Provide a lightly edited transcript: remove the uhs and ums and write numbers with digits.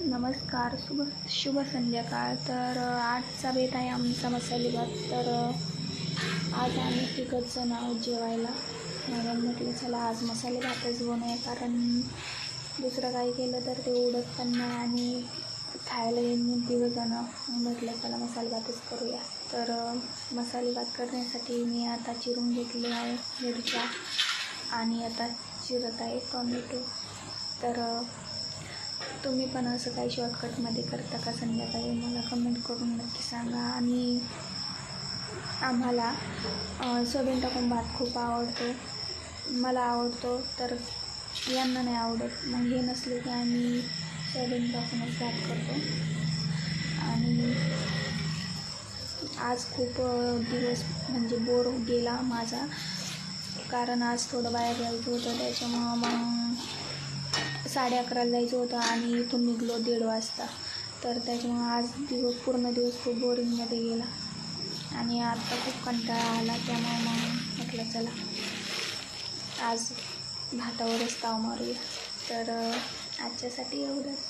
नमस्कार, शुभ संध्याकाळ. तर आजचा बेत आहे आमचा मसाले भात. तर आज आम्ही तिघंच जण आहोत जेवायला. म्हणून म्हटलं चला आज मसाले भातच बनवूया, कारण दुसरं काही केलं तर ते उडत पण नाही आणि खायला येईन तिघं जणं. म्हटलं चला मसाले भातच करूया. तर मसाले भात करण्यासाठी मी आता चिरून घेतले आहे मिरच्या आणि आता चिरत आहे टोमॅटो. तर तुम्ही पण असं काही शॉर्टकटमध्ये करता का संध्याकाळी, मला कमेंट करून नक्की सांगा. आणि आम्हाला सोयाबीन टाकून भात खूप आवडतो, मला आवडतो, तर यांना नाही आवडत. मग हे नसले की आम्ही सोयाबीन टाकूनच भात करतो. आणि आज खूप दिवस म्हणजे बोर गेला माझा, कारण आज थोडं बाहेर जायचं होतं, त्याच्यामुळं मग 11:30 जायचं होतं आणि इथून निघलो 1:30 वाजता. तर त्याच्यामुळं आज पूर्ण दिवस खूप बोरिंगमध्ये गेला आणि आता खूप कंटाळा आला. त्यामुळं मग म्हटलं चला आज भातावरच ताव मारूया. तर आजच्यासाठी एवढंच.